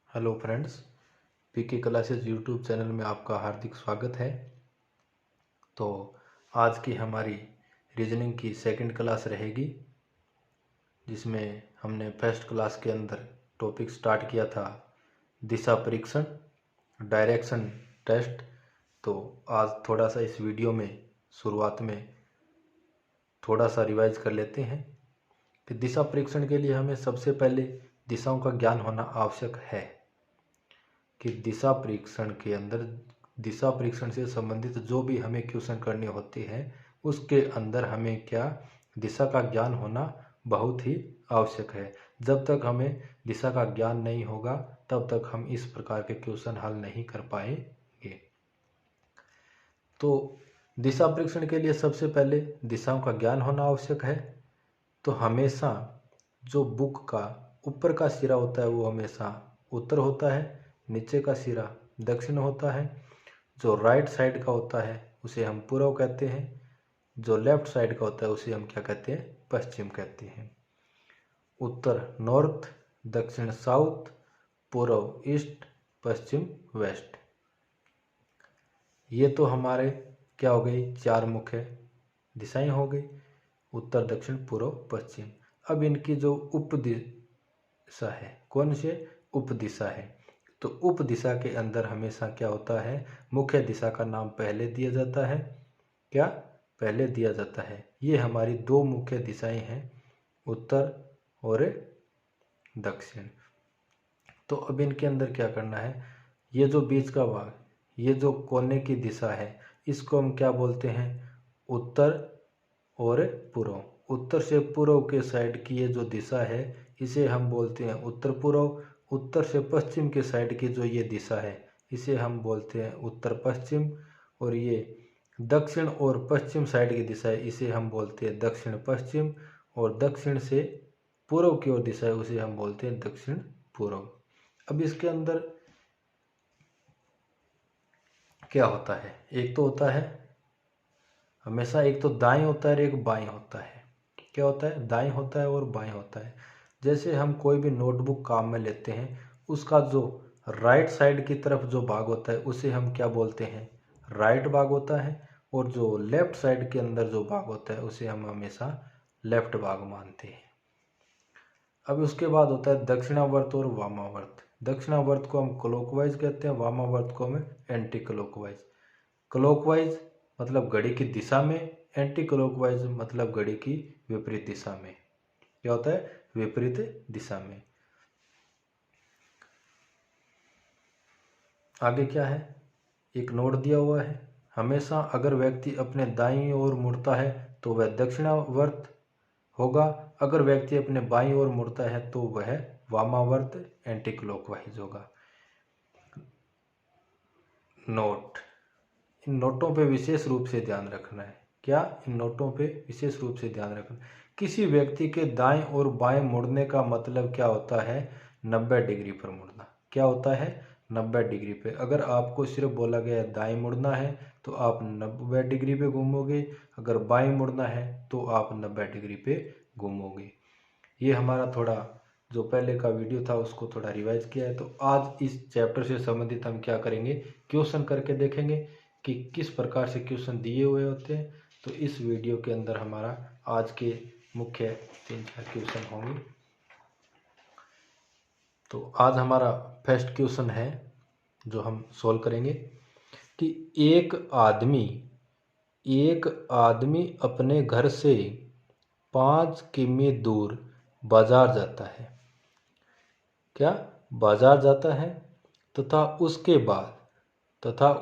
Hello friends, पीके classes YouTube channel में आपका हार्दिक स्वागत है। तो आज की हमारी रीजनिंग की सेकंड क्लास रहेगी, जिसमें हमने फर्स्ट क्लास के अंदर टॉपिक स्टार्ट किया था दिशा परीक्षण, डायरेक्शन टेस्ट। तो आज थोड़ा सा इस वीडियो में शुरुआत में थोड़ा सा रिवाइज कर लेते हैं कि दिशा परीक्षण के लिए हमें सबसे पहले दिशाओं का ज्ञान होना आवश्यक है कि दिशा परीक्षण के अंदर दिशा परीक्षण से संबंधित जो भी हमें क्वेश्चन करने होते हैं उसके अंदर हमें क्या दिशा का ज्ञान होना बहुत ही आवश्यक है। जब तक हमें दिशा का ज्ञान नहीं होगा तब तक हम इस प्रकार के क्वेश्चन हल नहीं कर पाएंगे। तो दिशा परीक्षण के लिए सबसे पहले दिशाओं का ज्ञान होना आवश्यक है। तो हमेशा जो बुक का ऊपर का सिरा होता है वो हमेशा उत्तर होता है, नीचे का सिरा दक्षिण होता है। जो राइट साइड का होता है उसे हम पूर्व कहते हैं, जो लेफ्ट साइड का होता है उसे हम क्या कहते हैं, पश्चिम कहते हैं। उत्तर नॉर्थ, दक्षिण साउथ, पूर्व ईस्ट, पश्चिम वेस्ट। ये तो हमारे क्या हो गई, चार मुख्य दिशाएं हो गई, उत्तर दक्षिण पूर्व पश्चिम। अब इनकी जो उप दिशा है, कौन से उप दिशा है, तो उप दिशा के अंदर हमेशा क्या होता है, मुख्य दिशा का नाम पहले दिया जाता है। क्या पहले दिया जाता है। ये हमारी दो मुख्य दिशाएं हैं, उत्तर और दक्षिण। तो अब इनके अंदर क्या करना है, ये जो बीच का भाग, ये जो कोने की दिशा है, इसको हम क्या बोलते हैं, उत्तर और पूर्व। उत्तर से पूर्व के साइड की ये जो दिशा है इसे हम बोलते हैं उत्तर पूर्व। उत्तर से पश्चिम के साइड की जो ये दिशा है इसे हम बोलते हैं उत्तर पश्चिम। और ये दक्षिण और पश्चिम साइड की दिशा है इसे हम बोलते हैं दक्षिण पश्चिम। और दक्षिण से पूर्व की ओर दिशा है उसे हम बोलते हैं दक्षिण पूर्व। अब इसके अंदर क्या होता है, एक तो होता है हमेशा, एक तो दाएं होता है और एक बाएं होता है। क्या होता है, दाएं होता है और बाएं होता है। जैसे हम कोई भी नोटबुक काम में लेते हैं, उसका जो राइट साइड की तरफ जो भाग होता है उसे हम क्या बोलते हैं, राइट भाग होता है। और जो लेफ्ट साइड के अंदर जो भाग होता है उसे हम हमेशा लेफ्ट भाग मानते हैं। अब उसके बाद होता है दक्षिणावर्त और वामावर्त। दक्षिणावर्त को हम क्लॉकवाइज कहते हैं, वामावर्त को हम एंटी क्लॉकवाइज। क्लॉकवाइज मतलब घड़ी की दिशा में, एंटी क्लॉकवाइज मतलब घड़ी की विपरीत दिशा में। क्या होता है, विपरीत दिशा में। आगे क्या है, एक नोट दिया हुआ है, हमेशा अगर व्यक्ति अपने दाईं ओर मुड़ता है तो वह दक्षिणावर्त होगा, अगर व्यक्ति अपने बाईं ओर मुड़ता है तो वह वामावर्त एंटी क्लॉकवाइज होगा। नोट, इन नोटों पे विशेष रूप से ध्यान रखना है। क्या, इन नोटों पे विशेष रूप से ध्यान रखना। किसी व्यक्ति के दाएं और बाएं मुड़ने का मतलब क्या होता है, 90 डिग्री पर मुड़ना। क्या होता है, 90 डिग्री पे। अगर आपको सिर्फ बोला गया दाएं मुड़ना है तो आप 90 डिग्री पे घूमोगे, अगर बाएं मुड़ना है तो आप 90 डिग्री पे घूमोगे। ये हमारा थोड़ा जो पहले का वीडियो था उसको थोड़ा रिवाइज किया है। तो आज इस चैप्टर से संबंधित हम क्या करेंगे, क्वेश्चन करके देखेंगे कि किस प्रकार से क्वेश्चन दिए हुए होते हैं। तो इस वीडियो के अंदर हमारा आज के मुख्य 3-4 क्वेश्चन होंगे। तो आज हमारा फर्स्ट क्वेश्चन है जो हम सॉल्व करेंगे कि एक आदमी अपने घर से 5 किमी दूर बाजार जाता है। क्या, बाजार जाता है तथा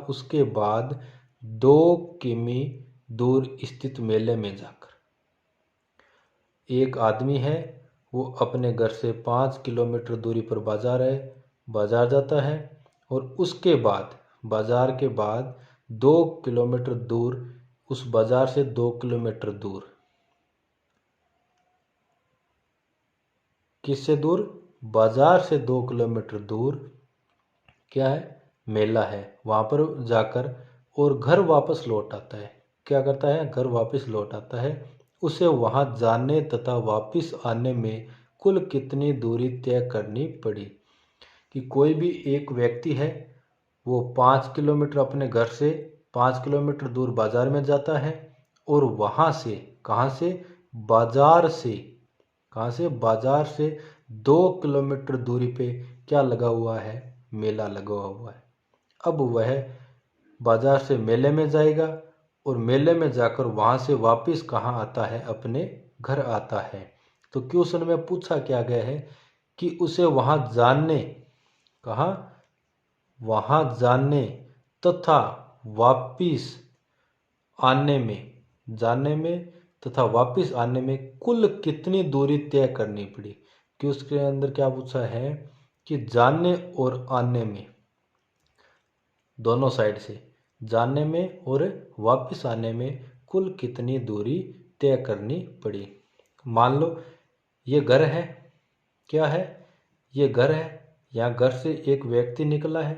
उसके बाद 2 किमी दूर स्थित मेले में जाकर, एक आदमी है वो अपने घर से 5 किलोमीटर दूरी पर बाजार जाता है और उसके बाद बाजार के बाद 2 किलोमीटर दूर, उस बाजार से 2 किलोमीटर दूर, किससे दूर, बाजार से 2 किलोमीटर दूर क्या है, मेला है, वहाँ पर जाकर और घर वापस लौट आता है। क्या करता है, घर वापस लौट आता है। उसे वहाँ जाने तथा वापस आने में कुल कितनी दूरी तय करनी पड़ी, कि कोई भी एक व्यक्ति है, वो 5 किलोमीटर अपने घर से 5 किलोमीटर दूर बाजार में जाता है और वहाँ से, कहाँ से, बाजार से, कहाँ से, बाजार से 2 किलोमीटर दूरी पे क्या लगा हुआ है, मेला लगा हुआ है। अब वह बाजार से मेले में जाएगा और मेले में जाकर वहाँ से वापस कहाँ आता है, अपने घर आता है। तो क्वेश्चन में पूछा क्या गया है कि उसे वहाँ जानने, कहाँ, वहाँ जानने तथा वापिस आने में, जाने में तथा वापिस आने में कुल कितनी दूरी तय करनी पड़ी। कि उसके अंदर क्या पूछा है कि जाने और आने में, दोनों साइड से, जाने में और वापिस आने में कुल कितनी दूरी तय करनी पड़ी। मान लो ये घर है, क्या है, ये घर है। यहाँ घर से एक व्यक्ति निकला है,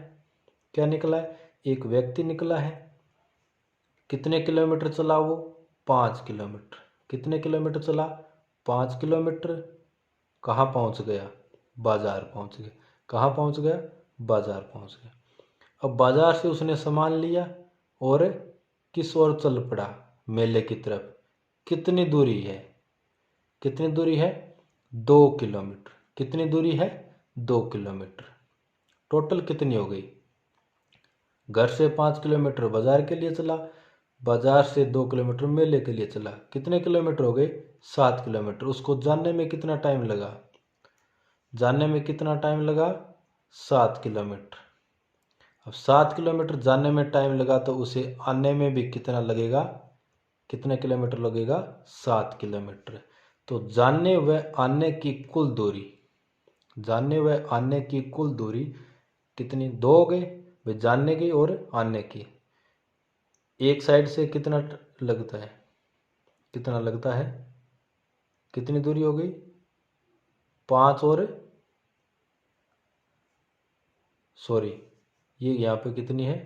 क्या निकला है, एक व्यक्ति निकला है। कितने किलोमीटर चला वो, 5 किलोमीटर। कितने किलोमीटर चला, 5 किलोमीटर। कहाँ पहुँच गया, बाजार पहुँच गया। कहाँ पहुँच गया, बाजार पहुँच गया। अब बाजार से उसने सामान लिया और किस ओर चल पड़ा, मेले की तरफ। कितनी दूरी है, कितनी दूरी है, 2 किलोमीटर। कितनी दूरी है, 2 किलोमीटर। टोटल कितनी हो गई, घर से 5 किलोमीटर बाजार के लिए चला, बाजार से 2 किलोमीटर मेले के लिए चला। कितने किलोमीटर हो गए, 7 किलोमीटर। उसको जानने में कितना टाइम लगा, जानने में कितना टाइम लगा, 7 किलोमीटर। अब 7 किलोमीटर जानने में टाइम लगा तो उसे आने में भी कितना लगेगा, कितने किलोमीटर लगेगा, 7 किलोमीटर। तो जानने व आने की कुल दूरी, जानने व आने की कुल दूरी कितनी, 2 हो गई वे, जानने की और आने की। एक साइड से कितना लगता है, कितना लगता है, कितनी दूरी हो गई, 5 और, सॉरी, ये यहाँ पे कितनी है,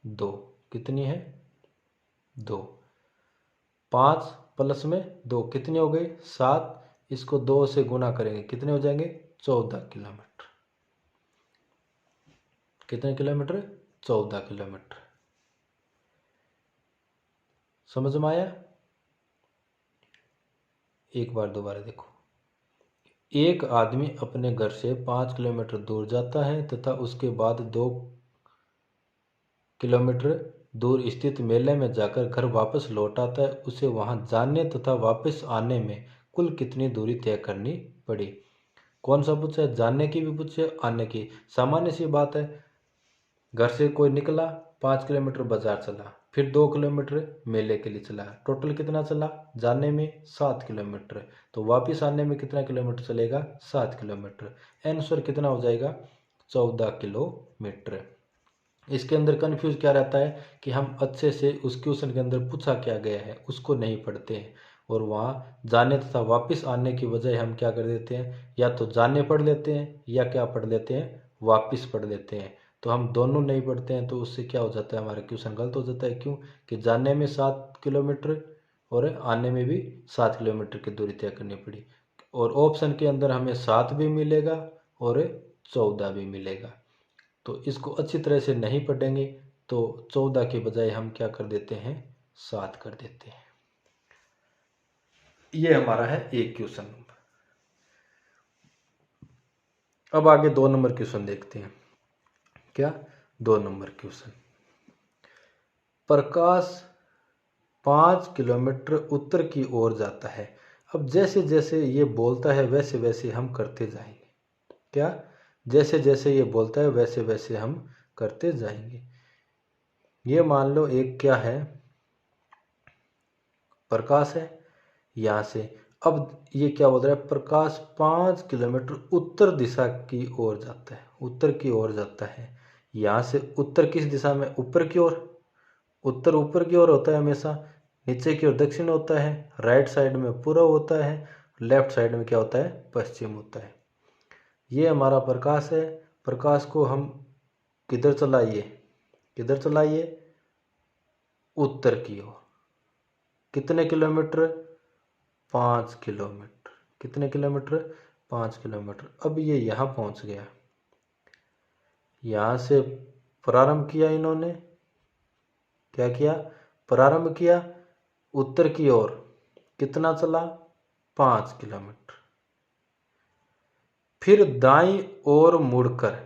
2। कितनी है, 2। 5 प्लस में 2 कितने हो गए, 7। इसको 2 से गुना करेंगे, कितने हो जाएंगे, 14 किलोमीटर। कितने किलोमीटर, 14 किलोमीटर। समझ में आया। एक बार दोबारा देखो। एक आदमी अपने घर से 5 किलोमीटर दूर जाता है तथा उसके बाद 2 किलोमीटर दूर स्थित मेले में जाकर घर वापस लौट आता है। उसे वहां जाने तथा वापस आने में कुल कितनी दूरी तय करनी पड़ी। कौन सा पूछा है, जानने की भी पूछे, आने की। सामान्य सी बात है, घर से कोई निकला, 5 किलोमीटर बाजार चला, फिर 2 किलोमीटर मेले के लिए चला। टोटल कितना चला, जाने में 7 किलोमीटर। तो वापिस आने में कितना किलोमीटर चलेगा, 7 किलोमीटर। आंसर कितना हो जाएगा, 14 किलोमीटर। इसके अंदर कन्फ्यूज क्या रहता है कि हम अच्छे से उस क्वेश्चन के अंदर पूछा क्या गया है उसको नहीं पढ़ते हैं, और वहाँ जाने तथा वापस आने की बजाय हम क्या कर देते हैं, या तो जाने पढ़ लेते हैं या क्या पढ़ लेते हैं, वापस पढ़ लेते हैं। तो हम दोनों नहीं पढ़ते हैं, तो उससे क्या हो जाता है, हमारा क्वेश्चन गलत हो जाता है। क्यों कि जाने में 7 किलोमीटर और आने में भी 7 किलोमीटर की दूरी तय करनी पड़ी, और ऑप्शन के अंदर हमें 7 भी मिलेगा और 14 भी मिलेगा। तो इसको अच्छी तरह से नहीं पढ़ेंगे तो 14 के बजाय हम क्या कर देते हैं, 7 कर देते हैं। ये हमारा है एक क्वेश्चन। अब आगे 2 नंबर क्वेश्चन देखते हैं। क्या, 2 नंबर क्वेश्चन। प्रकाश 5 किलोमीटर उत्तर की ओर जाता है। अब जैसे जैसे ये बोलता है वैसे वैसे हम करते जाएंगे। क्या, जैसे जैसे ये बोलता है वैसे वैसे हम करते जाएंगे। ये मान लो एक क्या है, प्रकाश है यहाँ से। अब ये क्या बोल रहा है, प्रकाश 5 किलोमीटर उत्तर दिशा की ओर जाता है, उत्तर की ओर जाता है। यहाँ से उत्तर किस दिशा में, ऊपर की ओर। उत्तर ऊपर की ओर होता है हमेशा, नीचे की ओर दक्षिण होता है, राइट साइड में पूर्व होता है, लेफ्ट साइड में क्या होता है, पश्चिम होता है। ये हमारा प्रकाश है। प्रकाश को हम किधर चलाइए, किधर चलाइए, उत्तर की ओर। कितने किलोमीटर, 5 किलोमीटर। कितने किलोमीटर, 5 किलोमीटर। अब ये यहाँ पहुँच गया, यहाँ से प्रारंभ किया इन्होंने, क्या किया, प्रारंभ किया उत्तर की ओर, कितना चला, 5 किलोमीटर। फिर दाईं ओर मुड़कर,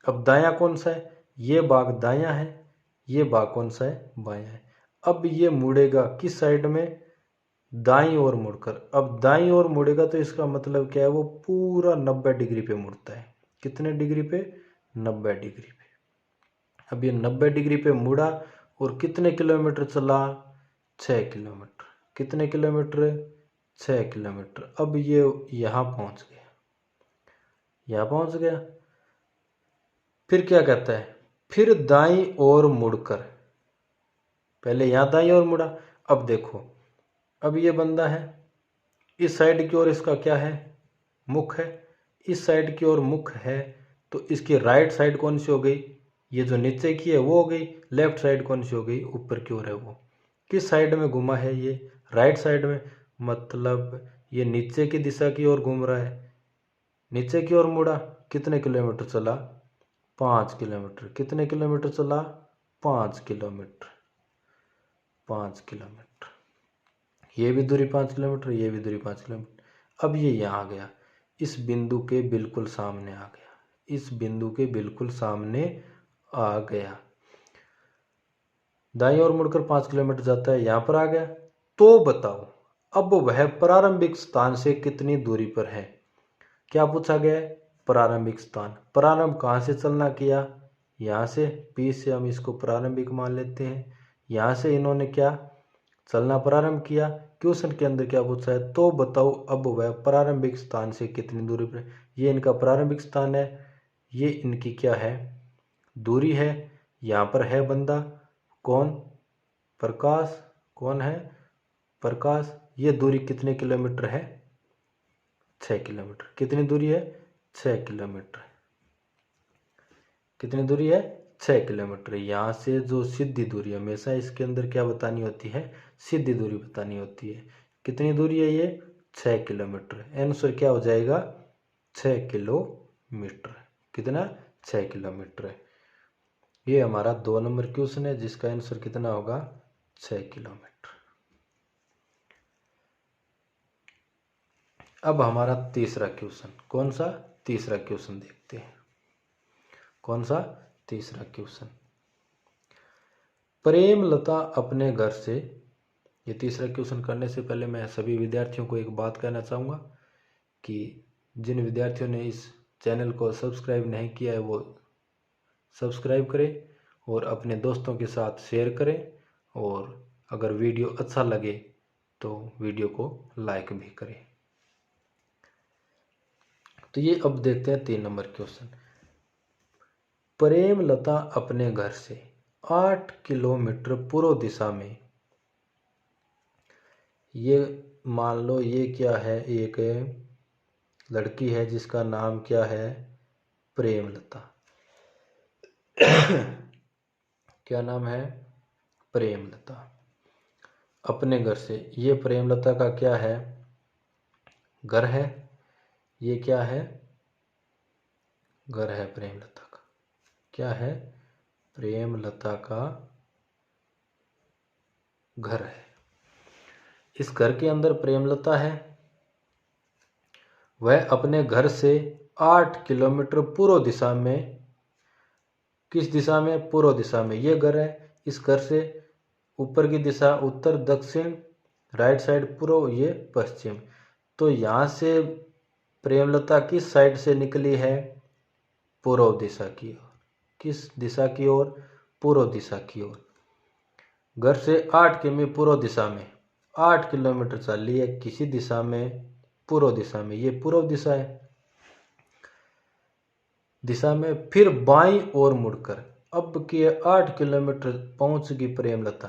अब दायां कौन सा है, ये भाग दायां है, ये भाग कौन सा है, बायां है। अब ये मुड़ेगा किस साइड में, दाईं ओर मुड़कर। अब दाईं ओर मुड़ेगा तो इसका मतलब क्या है, वो पूरा 90 डिग्री पे मुड़ता है। कितने डिग्री पे, 90 डिग्री पे। अब ये 90 डिग्री पे मुड़ा और कितने किलोमीटर चला, 6 किलोमीटर। कितने किलोमीटर, 6 किलोमीटर। अब ये यहाँ पहुँच गया, यहाँ पहुँच गया। फिर क्या कहता है, फिर दाईं ओर मुड़कर, पहले यहाँ दाईं ओर मुड़ा। अब देखो, अब ये बंदा है, इस साइड की ओर इसका क्या है, मुख है। इस साइड की ओर मुख है तो इसकी राइट साइड कौन सी हो गई, ये जो नीचे की है वो हो गई। लेफ्ट साइड कौन सी हो गई, ऊपर की ओर है वो। किस साइड में घुमा है ये, राइट साइड में। मतलब ये नीचे की दिशा की ओर घूम रहा है, नीचे की ओर मुड़ा। कितने किलोमीटर चला, 5 किलोमीटर। कितने किलोमीटर चला, 5 किलोमीटर। 5 किलोमीटर, ये भी दूरी 5 किलोमीटर, ये भी दूरी 5 किलोमीटर। अब ये यहाँ आ गया, इस बिंदु के बिल्कुल सामने आ गया, इस बिंदु के बिल्कुल सामने आ गया। दाईं ओर मुड़कर 5 किलोमीटर जाता है, यहाँ पर आ गया। तो बताओ अब वह प्रारंभिक स्थान से कितनी दूरी पर है। क्या पूछा गया है, प्रारंभिक स्थान। प्रारंभ कहाँ से चलना किया, यहाँ से, पी से हम इसको प्रारंभिक मान लेते हैं। यहाँ से इन्होंने क्या चलना प्रारंभ किया। क्वेश्चन के अंदर क्या पूछा है, तो बताओ अब वह प्रारंभिक स्थान से कितनी दूरी पर। ये इनका प्रारंभिक स्थान है, ये इनकी क्या है, दूरी है। यहाँ पर है बंदा, कौन, प्रकाश। कौन है, प्रकाश। ये दूरी कितने किलोमीटर है, 6 किलोमीटर। कितनी दूरी है, 6 किलोमीटर। कितनी दूरी है, 6 किलोमीटर। यहाँ से जो सीधी दूरी, हमेशा इसके अंदर क्या बतानी होती है, सीधी दूरी बतानी होती है। कितनी दूरी है ये, 6 किलोमीटर। आंसर क्या हो जाएगा, 6 किलोमीटर। कितना, 6 किलोमीटर है। ये हमारा 2 नंबर क्वेश्चन है जिसका आंसर कितना होगा, 6 किलोमीटर। अब हमारा तीसरा क्वेश्चन, कौन सा, तीसरा क्वेश्चन देखते हैं। कौन सा, तीसरा क्वेश्चन। प्रेमलता अपने घर से, ये तीसरा क्वेश्चन करने से पहले मैं सभी विद्यार्थियों को एक बात कहना चाहूँगा कि जिन विद्यार्थियों ने इस चैनल को सब्सक्राइब नहीं किया है वो सब्सक्राइब करें और अपने दोस्तों के साथ शेयर करें, और अगर वीडियो अच्छा लगे तो वीडियो को लाइक भी करें। तो ये अब देखते हैं 3 नंबर क्वेश्चन। प्रेमलता अपने घर से 8 किलोमीटर पूर्व दिशा में, ये मान लो ये क्या है, एक लड़की है जिसका नाम क्या है, प्रेमलता। क्या नाम है, प्रेमलता। अपने घर से, ये प्रेमलता का क्या है, घर है। ये क्या है, घर है प्रेमलता का। क्या है, प्रेमलता का घर है। इस घर के अंदर प्रेमलता है। वह अपने घर से 8 किलोमीटर पूर्व दिशा में, किस दिशा में, पूर्व दिशा में ये घर है। इस घर से ऊपर की दिशा उत्तर, दक्षिण, राइट साइड पूर्व, ये पश्चिम। तो यहाँ से प्रेमलता किस साइड से निकली है, पूर्व दिशा की ओर। किस दिशा की ओर, पूर्व दिशा की ओर। घर से 8 किमी पूर्व दिशा में, 8 किलोमीटर चली है किसी दिशा में, पूर्व दिशा में। ये पूर्व दिशा है, दिशा में। फिर बाईं ओर मुड़कर, अब के 8 किलोमीटर पहुंच गई प्रेमलता।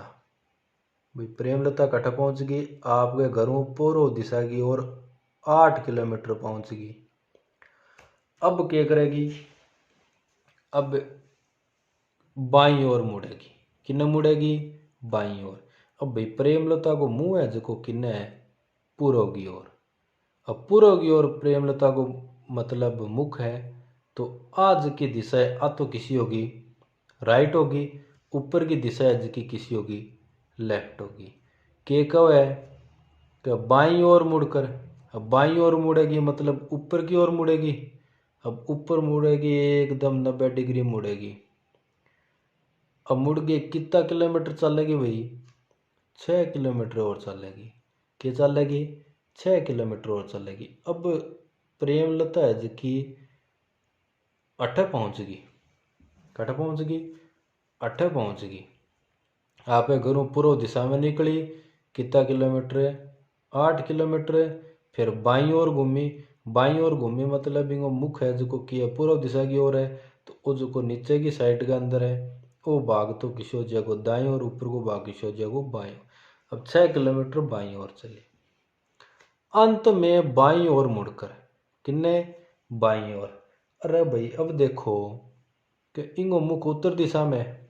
भाई प्रेमलता कहाँ पहुंच गई, आपके घरों पूर्व दिशा की ओर 8 किलोमीटर पहुंच गई। अब क्या करेगी, अब बाईं ओर मुड़ेगी। किन्ने मुड़ेगी, बाईं ओर। अब भाई प्रेमलता को मुंह है जो किन्ने है, पूर्व की ओर। अब पूर्व की ओर प्रेमलता को मतलब मुख है, तो आज की दिशा है आ तो किसी होगी राइट होगी, ऊपर की दिशा है जिसकी किसी होगी लेफ्ट होगी। के कब है कि बाईं ओर मुड़कर, अब बाईं ओर मुड़ेगी मतलब ऊपर की ओर मुड़ेगी। अब ऊपर मुड़ेगी एकदम 90 डिग्री मुड़ेगी। अब मुड़ के कितना किलोमीटर चलेगी भाई, 6 किलोमीटर और चलेगी। क्या चलेगी, 6 किलोमीटर और चलेगी। अब प्रेमलता है जिसकी अठे पहुँच गई, कटे पहुँच गई, अठे पहुँच गई। आप घरों पूर्व दिशा में निकली, कितना किलोमीटर है, 8 किलोमीटर है। फिर बाईं ओर घूमी, बाईं ओर घूमी मतलब इनको मुख है जो कि है पूर्व दिशा की ओर है, तो वो जो को नीचे की साइड के अंदर है वो भाग तो किसी जगह दाईं और ऊपर को भाग किसी जगह बाईं। अब 6 किलोमीटर बाईं ओर चले, अंत में बाईं ओर मुड़कर, किन्ने बाईं ओर। अरे भाई अब देखो कि इंगो मुख उत्तर दिशा में,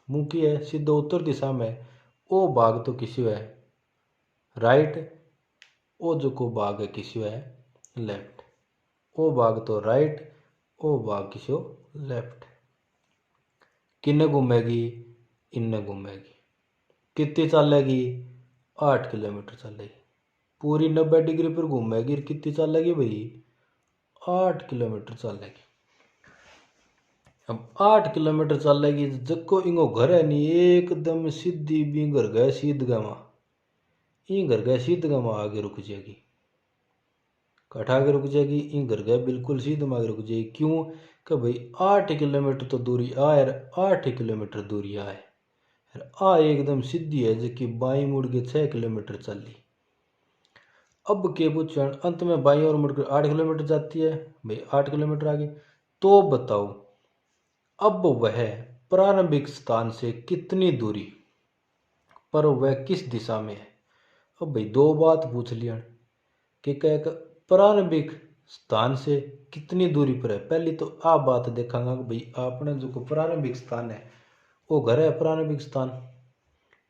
मुंह की है सीधा उत्तर दिशा में, वो भाग तो किसी है राइट, वो जो को भाग है किसी है लेफ्ट। वो भाग तो राइट, वो भाग किसी लेफ्ट। किन्ने घूमेगी, इन्ने घूमेगी। कितनी चलेगी, 8 किलोमीटर चलेगी। पूरी 90 डिग्री पर घूमेगी, कितनी चलेगी भाई, 8 किलोमीटर चलेगी। अब 8 किलोमीटर चलेगी, जको इंगो घर है नी एकदम सीधी भी घर गए सीधगमा, ई घर गए सीधगमा आगे रुक जाएगी। कटा के रुक जाएगी, ई घर गए बिल्कुल सीधे में आगे रुक जाएगी। क्यों कि भाई 8 किलोमीटर तो दूरी आए, 8 किलोमीटर दूरी आए, आ एकदम सीधी है जबकि बाई मुड़ के 6 किलोमीटर चली। अब के पूछो अंत में बाई और मुड़कर 8 किलोमीटर जाती है, भाई 8 किलोमीटर आगे। तो बताओ अब वह प्रारंभिक स्थान से कितनी दूरी पर वह किस दिशा में है। अब भाई दो बात पूछ लिया कि कह प्रारंभिक स्थान से कितनी दूरी पर है। पहली तो आप बात देखांगा कि भाई आपने जो प्रारंभिक स्थान है वो घर है प्रारंभिक स्थान,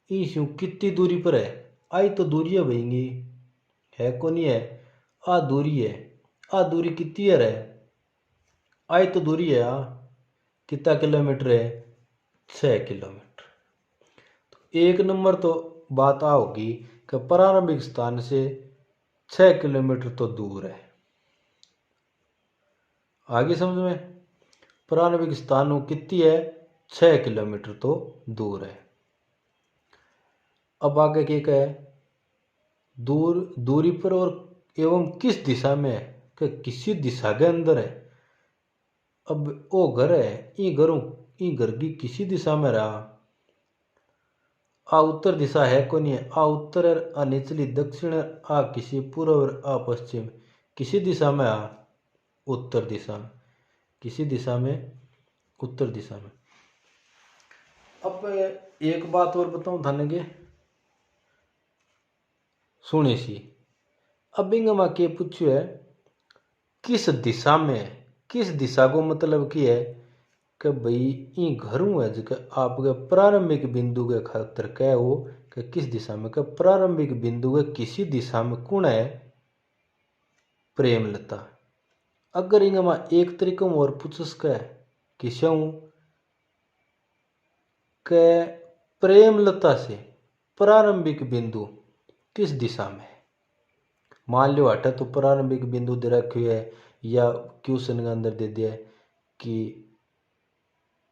ईशु कितनी दूरी पर है। आई तो दूरी है भाई है को नहीं है, आ दूरी है, आ दूरी कितनी है, आई तो दूरी है कितना किलोमीटर है, 6 किलोमीटर। तो एक नंबर तो बात आ होगी कि प्रारंभिक स्थान से 6 किलोमीटर तो दूर है। आगे समझ में, प्रारंभिक स्थान कितनी है, 6 किलोमीटर तो दूर है। अब आगे क्या कहे, दूरी पर और एवं किस दिशा में है कि किसी दिशा के अंदर है। अब वो घर है, ई घर की किसी दिशा में रहा, आ उत्तर दिशा है को नहीं है, आ उत्तर है, आ निचली दक्षिण है, आ किसी पूर्व, आ पश्चिम, किसी दिशा में आ उत्तर दिशा में, किसी दिशा में उत्तर दिशा में। अब एक बात और बताऊं थाने के, सुने सी। अब इंगमा के पूछ्यो है किस दिशा में है, किस दिशा को मतलब की है कि भाई ई घरों है जो आपके प्रारंभिक बिंदु के खातर कह हो कि किस दिशा में, कि प्रारंभिक बिंदु के किसी दिशा में कौन है, प्रेमलता। अगर इंगमा एक तरीकों और पूछ सके किस्यों के प्रेमलता से प्रारंभिक बिंदु किस दिशा में है। मान लो हटा तो प्रारंभिक बिंदु दे रखी है या क्वेश्चन के अंदर दे दिया है कि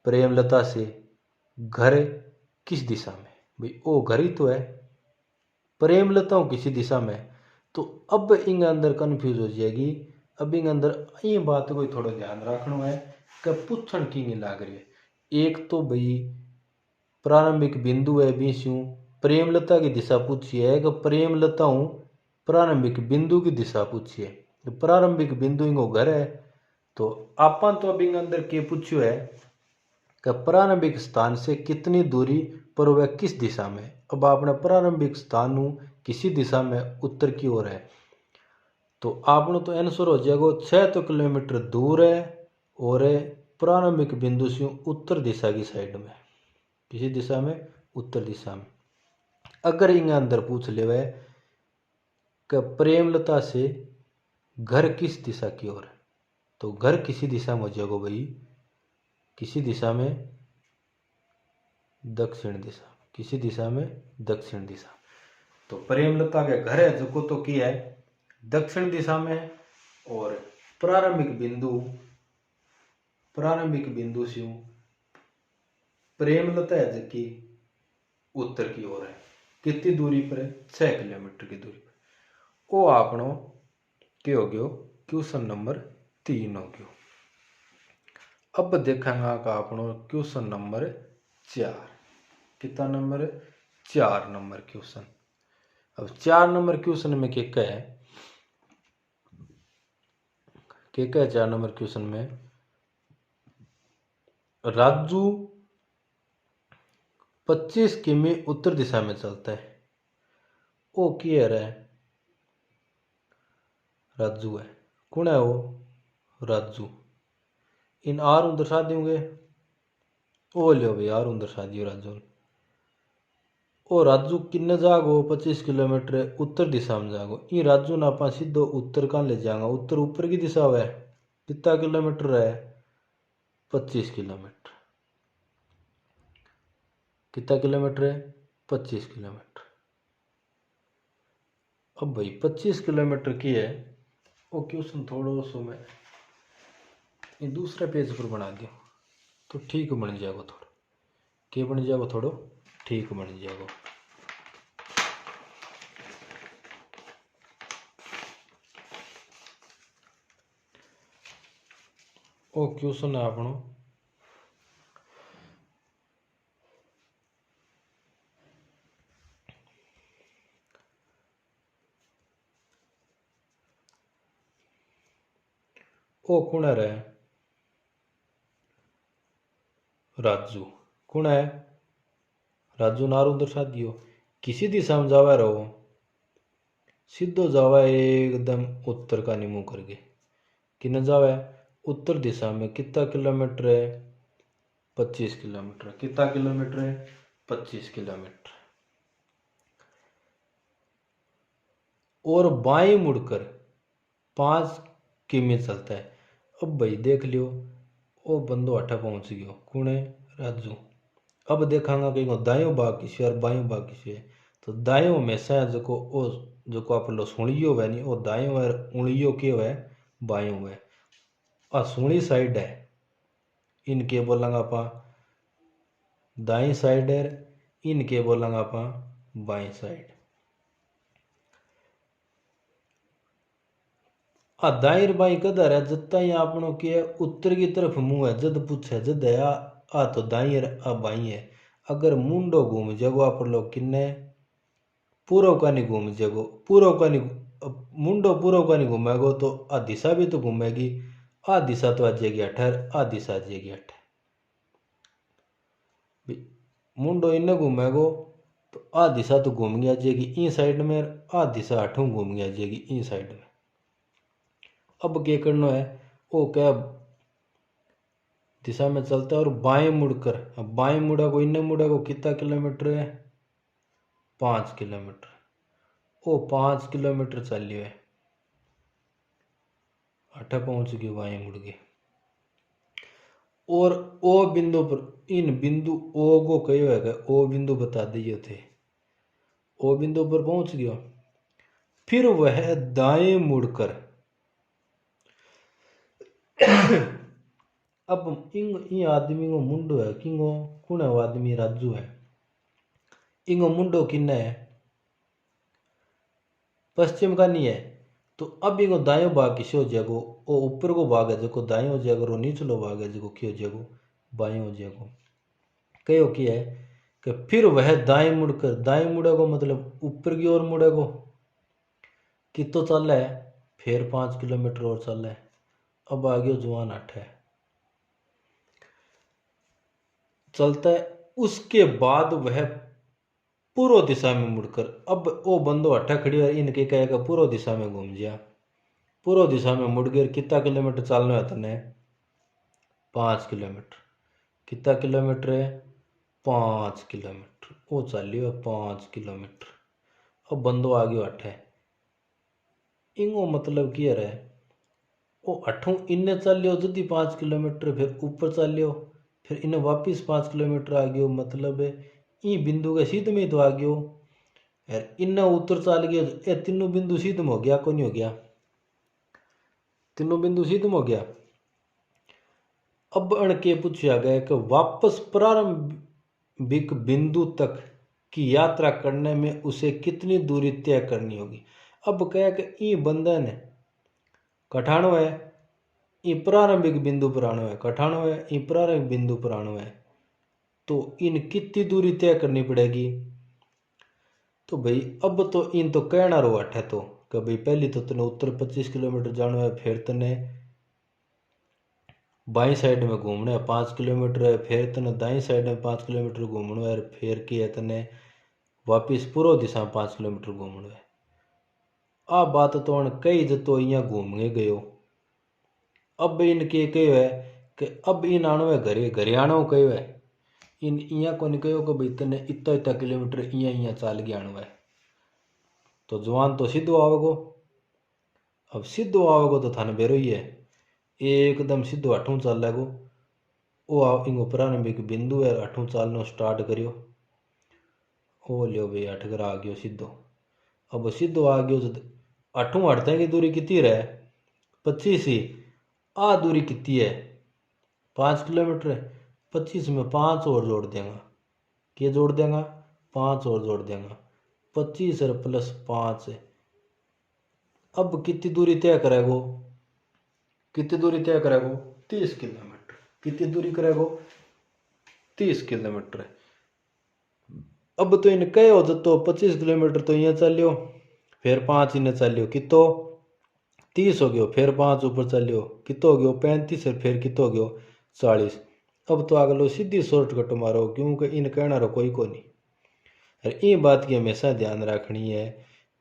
प्रेमलता से घर किस दिशा में, भाई वो घर ही तो है, प्रेमलता हूँ किसी दिशा में। तो अब इंग अंदर कंफ्यूज हो जाएगी। अब इंग अंदर ये बात को थोड़ा ध्यान रखना है कि पूछण की नहीं लाग रही है। एक तो भाई प्रारंभिक बिंदु है बीसू, प्रेमलता की दिशा पूछी है कि प्रेमलता हूँ प्रारंभिक बिंदु की दिशा पूछी है। प्रारंभिक बिंदु इंगो घर है, तो आपन तो अब इंग अंदर के पूछ्यो है कि प्रारंभिक स्थान से कितनी दूरी पर वह किस दिशा में। अब आपने प्रारंभिक स्थान किसी दिशा में उत्तर की ओर है, तो आपने तो आंसर हो जाएगा 6 किलोमीटर दूर है और प्रारंभिक बिंदु से उत्तर दिशा की साइड में, किसी दिशा में उत्तर दिशा में। अगर इंगे अंदर पूछ ले वह कि प्रेमलता से घर किस दिशा की ओर है, तो घर किसी दिशा में हो जाएगा भाई, किसी दिशा में दक्षिण दिशा, किसी दिशा में दक्षिण दिशा। तो प्रेमलता के घर है जो तो की है दक्षिण दिशा में, और प्रारंभिक बिंदु से प्रेमलता है जो कि उत्तर की ओर है। कितनी दूरी पर है? 6 किलोमीटर की दूरी पर। वो आपनो क्या हो गयो? क्वेश्चन नंबर 3 हो गयो। अब देखेंगे का आपनो क्वेश्चन नंबर 4। कितना नंबर? 4 number question. अब 4 नंबर क्वेश्चन में क्या है? 4 नंबर क्वेश्चन में राजू 25 किमी उत्तर दिशा में चलता है। वो क्या है? राजू है। कौन है वो? राजू। इन आर उन दर्शा देंगे। ओ लियो भाई, आर उन दर्शा दियो राजू। ओ राजू किन्ने जागो? 25 किलोमीटर उत्तर दिशा में जागो। ई राजू ना आप सीधो उत्तर का ले जाएंगे। उत्तर ऊपर की दिशा है। कितना किलोमीटर है? 25 किलोमीटर। कितना किलोमीटर है? 25 किलोमीटर। अब भाई 25 किलोमीटर की है वो क्वेश्चन थोड़ा सो मैं ये दूसरा पेज पर बना दियो तो ठीक बन जाएगा। थोड़ा क्या बन जाएगा? थोड़ा ठीक बन जाएगा। ओ क्वेश्चन है अपनो ओ कौन है? राजू। कौन है? राजू नारू दर्शा दियो। किसी दिशा में जावा रहो, सीधो जावा एकदम उत्तर का निमू करके। किन जावा? उत्तर दिशा में। कितना किलोमीटर है? 25 किलोमीटर। कितना किलोमीटर है? 25 किलोमीटर। और बाएं मुड़कर 5 किमी चलता है। अब भाई देख लियो वो बंदो अठा पहुंच गयो। कौन है? राजू। अब देखांगा कहीं दायो भाग किसी और बायो भाग किसी है। तो दायो हमेशा है जो ओ जो आप लो सुणियो है नहीं, वो दायो है, उणियो के है बायो है। आ सुणी साइड है, इनके बोलांगा आपा दाई साइड है, इनके बोलांगा आपा बाई साइड। आ दाई बाई कदर है जत्ता ही आपनो के उत्तर की तरफ मुंह है। जद पूछे जद है आ तो दाई है आ बाई है। अगर मुंडो घूम जागो आप लोग किन्ने पूर्व का नहीं घूम जागो, पूर्व का नहीं मुंडो पूर्व का नहीं घूमेगो तो आ दिशा भी तो घूमेगी। आ दिशा तो आ जाएगी 18, आ दिशा आ जाएगी 18। मुंडो इन्हें घूमेगो तो आ दिशा तो घूम गया जाएगी ई साइड में, आ दिशा 8 घूम गया जाएगी ई साइड में। अब क्या करना है? वो क्या दिशा में चलता है और बाएं मुड़कर, अब बाएं मुड़ा को इन्हें मुड़ा को कितना किलोमीटर है? 5 किलोमीटर। वो 5 किलोमीटर चल लियो है, 8 पहुंच गए बाएं मुड़ के। और ओ बिंदु पर इन बिंदु ओ को कहो है, ओ बिंदु बता दिए थे। ओ बिंदु पर पहुंच गया। फिर वह दाएं मुड़कर अब इन आदमी को मुंडो है किंगो कौन है? वो आदमी राजू है। इंगो मुंडो किन्ने है? पश्चिम का नहीं है। तो अब इंगो दायो भाग किसे हो जाएगो? वो ऊपर को भाग है जो दाएं हो जाएगा, और नीचलो भाग है जो क्या हो जाएगो? बाएं हो जाएगो। कहो कि है कि फिर वह दाएं मुड़कर, दाएं मुड़ेगो मतलब ऊपर की ओर मुड़ेगो। कितो चल है? फिर 5 किलोमीटर और चल है। अब आ गयो जवान 8 है चलता है। उसके बाद वह पूर्व दिशा में मुड़कर, अब वो बंदो हट्ठा खड़ी है इनके कहेगा पूर्व दिशा में घूम जा। पूर्व दिशा में मुड़ गए। कितना किलोमीटर चलना है तने? 5 किलोमीटर। कितना किलोमीटर है? 5 किलोमीटर। वो चलियो 5 किलोमीटर। अब बंदो आ गयो 8 है। इंगो मतलब क्या है? वो अठू इन्ने चल लियो जदी 5 किलोमीटर फिर ऊपर चल लियो फिर इन्हें वापिस 5 किलोमीटर आ गयो मतलब ई बिंदु के सीध में तो आ गयो यार इन्ना उतर चल गया ये तीनों बिंदु सीध में हो गया को नहीं हो गया तीनों बिंदु सीध में हो गया। अब अणके पूछा गया कि वापस प्रारंभिक बिंदु तक की यात्रा करने में उसे कितनी दूरी तय करनी होगी। अब कह कि ई बंधन कठाणो है ई प्रारंभिक बिंदु पर आनो है कठाणो है ई प्रारंभिक बिंदु पर आनो है तो इन कितनी दूरी तय करनी पड़ेगी। तो भाई अब तो इन तो कहना रो अठ है तो कि भाई पहली तो तने उत्तर 25 किलोमीटर जाना है फिर तने बाई साइड में घूमना है 5 किलोमीटर है फिर तने दाई साइड में 5 किलोमीटर घूमना है फिर की है तने वापिस पूर्व दिशा में 5 किलोमीटर घूमना है। आ बात तो अण कई जतो यहाँ घूम गयो। अब इनके कहो है कि अब इन आनो है घरे घरे आनो कहो है इन इं को नहीं कहो कि भाई तने इतना इतना किलोमीटर इं चाल के आनो है तो जवान तो सीधो आवगो। अब सीधो आवगो तो थाने बेरो ही है एकदम सीधो अठू चालेगो वो इंगो प्रारंभिक बिंदु है अठू चालनो स्टार्ट करियो ओ लियो भाई अठगर आ गयो सीधो। अब सीधो आ गयो तो अठू हटते की दूरी कितनी रहे 25 ही आ दूरी कितनी है 5 किलोमीटर है 25 में 5 और जोड़ देंगे क्या जोड़ देंगे 5 और जोड़ देंगे 25 और प्लस 5 है। अब कितनी दूरी तय करेगो कितनी दूरी तय करेगो 30 किलोमीटर कितनी दूरी करेगो 30 किलोमीटर। अब तो इन कहो जतो 25 किलोमीटर तो यहाँ चलियो फिर 5 इन्हें चलियो कितो 30 हो गयो फिर 5 ऊपर चलियो कितो हो गयो 35 और फिर कितो हो गयो 40। अब तो आगे लो सीधी शॉर्टकट मारो क्योंकि इन कहना रो कोई को नहीं। और ये बात की हमेशा ध्यान रखनी है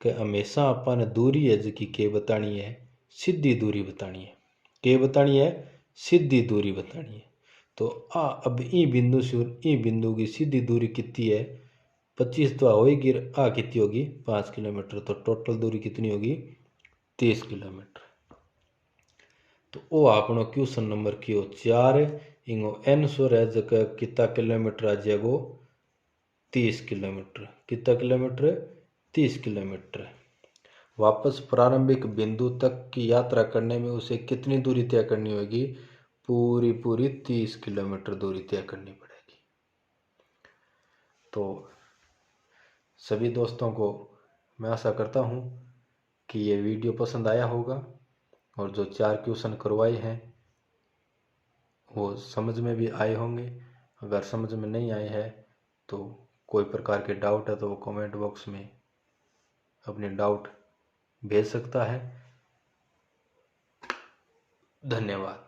कि हमेशा अपन दूरी है जिकी के बतानी है सीधी दूरी बतानी है के बतानी है सीधी दूरी बतानी है। तो अब ई बिंदु से ई बिंदु की सीधी दूरी कितनी है 25 तो होगी आ कितनी होगी 5 किलोमीटर तो टोटल दूरी कितनी होगी 30 किलोमीटर। तो वो आपनो क्वेश्चन नंबर क्यों 4 इंगो आंसर है जगह कितना किलोमीटर आ जाएगो 30 किलोमीटर कितना किलोमीटर 30 किलोमीटर। वापस प्रारंभिक बिंदु तक की यात्रा करने में उसे कितनी दूरी तय करनी होगी पूरी पूरी 30 किलोमीटर दूरी तय करनी पड़ेगी। तो सभी दोस्तों को मैं आशा करता हूँ कि ये वीडियो पसंद आया होगा और जो 4 क्वेश्चन करवाए हैं वो समझ में भी आए होंगे। अगर समझ में नहीं आए हैं तो कोई प्रकार के डाउट है तो वो कमेंट बॉक्स में अपने डाउट भेज सकता है। धन्यवाद।